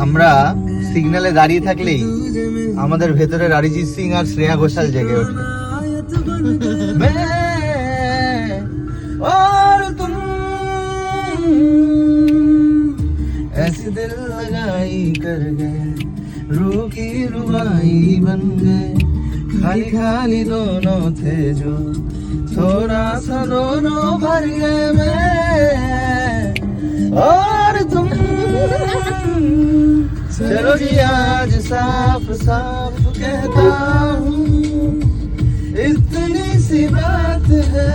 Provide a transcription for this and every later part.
আমরা সিগন্যালে দাঁড়িয়ে থাকলেই আমাদের ভেতরে অরিজিৎ সিং আর শ্রেয়া ঘোষাল জেগে ওঠে। और तुम ऐसे दिल लगाई कर गए, रूह की रुबाई बन गए, खाली खाली दोनों थे जो थोड़ा सा दोनों भर गए मैं और तुम। चलो जी आज साफ साफ कहता हूँ, इतनी सी बात है,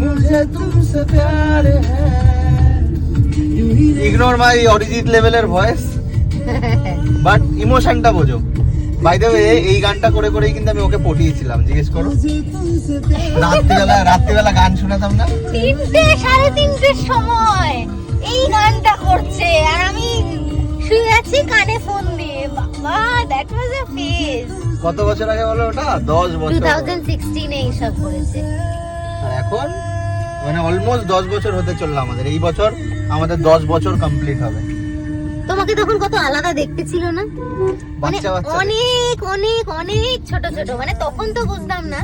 मुझे तुमसे प्यार है। ইগনোর মাই অরিজিৎ লেভেলের ভয়েস, বাট ইমোশনটা বোঝো। বাই দ্য ওয়ে এই গানটা করে করেই কিন্তু আমি ওকে পটিয়েছিলাম, জিজ্ঞেস করো। রাত্রিবেলা গান শোনাতাম না, 3টে 3:30 সময় এই গানটা করছে আর আমি শুয়ে আছি কানে ফোন দিয়ে। বাবা, দ্যাট ওয়াজ আ ফেজ। কত বছর আগে বলো ওটা? 10 বছর। 2016 এ এইসব করেছে। আর এখন মানে অলমোস্ট 10 বছর হতে চললো আমাদের। এই বছর আমাদের 10 বছর কমপ্লিট হবে। তোমাকে তখন কত আলাদা দেখতে ছিল না? মানে বাচ্চা বাচ্চা অনেক অনেক অনেক ছোট ছোট, মানে তখন তো বুঝতাম না,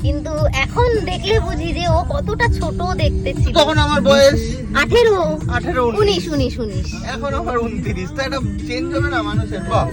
কিন্তু এখন দেখলে বুঝি যে ও কতটা ছোট দেখতে ছিল। তখন আমার বয়স 18 19 19 এখন আমার 29। তো একটা চেঞ্জ হবে না মানুষের? বাহ।